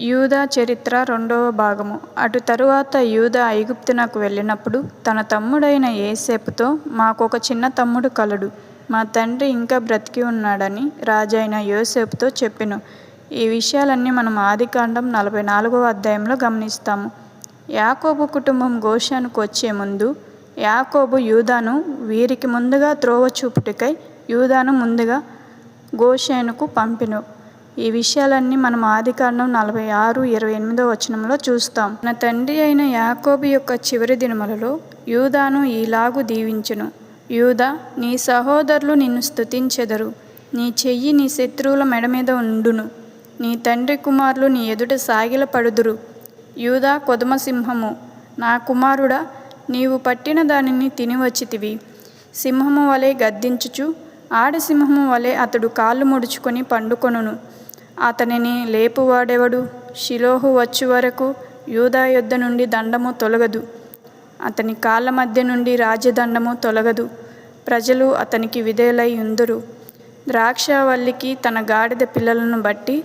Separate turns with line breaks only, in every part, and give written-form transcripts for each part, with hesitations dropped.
యూదా చరిత్ర 2వ భాగము. అటు తరువాత యూదా ఐగుప్తునకు వెళ్ళినప్పుడు తన తమ్ముడైన యోసేపుతో, మాకొక చిన్న తమ్ముడు కలడు, మా తండ్రి ఇంకా బ్రతికి ఉన్నాడని రాజైన యోసేపుతో చెప్పెను. ఈ విషయాలన్నీ మనం ఆదికాండం 44వ అధ్యాయంలో గమనిస్తాము. యాకోబు కుటుంబం గోషెనుకు వచ్చే ముందు యాకోబు యూదాను వీరికి ముందుగా త్రోవ చూపుటకై యూదాను ముందుగా గోషెనుకు పంపెను. ఈ విషయాలన్నీ మనం ఆదికాండం 46:28 వచనంలో చూస్తాం. తన తండ్రి అయిన యాకోబు యొక్క చివరి దినములలో యూదాను ఈలాగు దీవించెను. యూదా, నీ సహోదరులు నిన్ను స్తుతించెదరు. నీ చెయ్యి నీ శత్రువుల మెడ మీద ఉండును. నీ తండ్రి కుమారులు నీ ఎదుట సాగిలపడుదురు. యూదా కొదమ సింహము, నా కుమారుడా, నీవు పట్టిన దానిని తినివచ్చితివి. సింహము వలె గద్దించుచు ఆడసింహము వలె అతడు కాళ్ళు ముడుచుకొని పండుకొనును. అతనిని లేపువాడెవడు? షిలోహు వచ్చు వరకు యూదా యొద్ద నుండి దండము తొలగదు. అతని కాళ్ళ మధ్య నుండి రాజ్యదండము తొలగదు. ప్రజలు అతనికి విధేయులై ఉందురు. ద్రాక్షవల్లికి తన గాడిద పిల్లలను బట్టి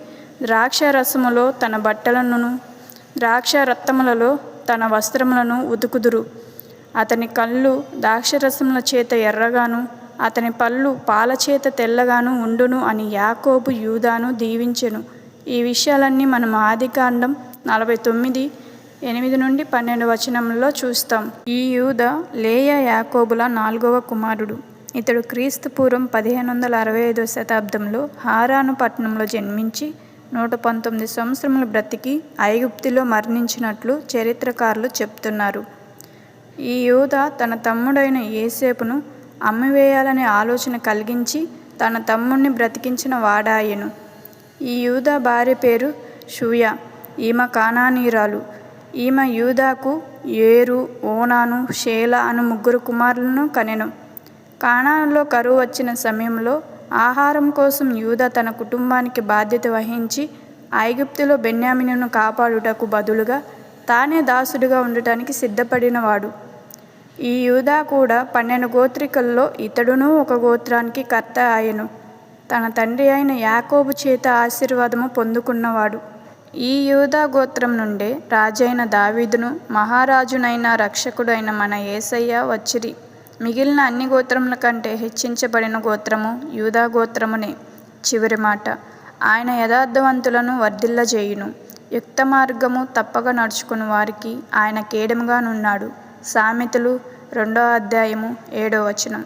ద్రాక్ష రసములో తన బట్టలను, ద్రాక్ష రక్తములలో తన వస్త్రములను ఉతుకుదురు. అతని కళ్ళు ద్రాక్షరసముల చేత ఎర్రగాను అతని పళ్ళు పాలచేత తెల్లగాను ఉండును అని యాకోబు యూదాను దీవించెను. ఈ విషయాలన్నీ మనం ఆదికాండం 49:8-12 వచనంలో చూస్తాం. ఈ యూదా లేయా యాకోబుల 4వ కుమారుడు. ఇతడు క్రీస్తు పూర్వం 1565వ శతాబ్దంలో హారాను పట్టణంలో జన్మించి 119 సంవత్సరములు బ్రతికి ఐగుప్తులో మరణించినట్లు చరిత్రకారులు చెప్తున్నారు. ఈ యూదా తన తమ్ముడైన యోసేపును అమ్మివేయాలనే ఆలోచన కలిగించి తన తమ్ముణ్ణి బ్రతికించిన వాడాయెను. ఈ యూదా భార్య పేరు షూయ. ఈమె కానానీయురాలు. ఈమె యూదాకు ఏరు, ఓనాను, షేలా అను 3 కుమారులను కనెను. కానానులో కరువు వచ్చిన సమయంలో ఆహారం కోసం యూదా తన కుటుంబానికి బాధ్యత వహించి ఐగుప్తులో బెన్యామీనును కాపాడుటకు బదులుగా తానే దాసుడిగా ఉండటానికి సిద్ధపడినవాడు. ఈ యూదా కూడా 12 గోత్రికుల్లో ఇతడును ఒక గోత్రానికి కర్త ఆయెను. తన తండ్రి అయిన యాకోబు చేత ఆశీర్వాదము పొందుకున్నవాడు. ఈ యూదా గోత్రం నుండే రాజైన దావీదును, మహారాజునైన రక్షకుడైన మన యేసయ్య వచ్చిరి. మిగిలిన అన్ని గోత్రముల కంటే హెచ్చించబడిన గోత్రము యూదా గోత్రమునే. చివరి మాట, ఆయన యథార్థవంతులను వర్ధిల్లజేయును. యుక్త మార్గము తప్పక నడుచుకుని వారికి ఆయన కేడముగా నున్నాడు. సామెతలు 2వ అధ్యాయము 7వ వచనం.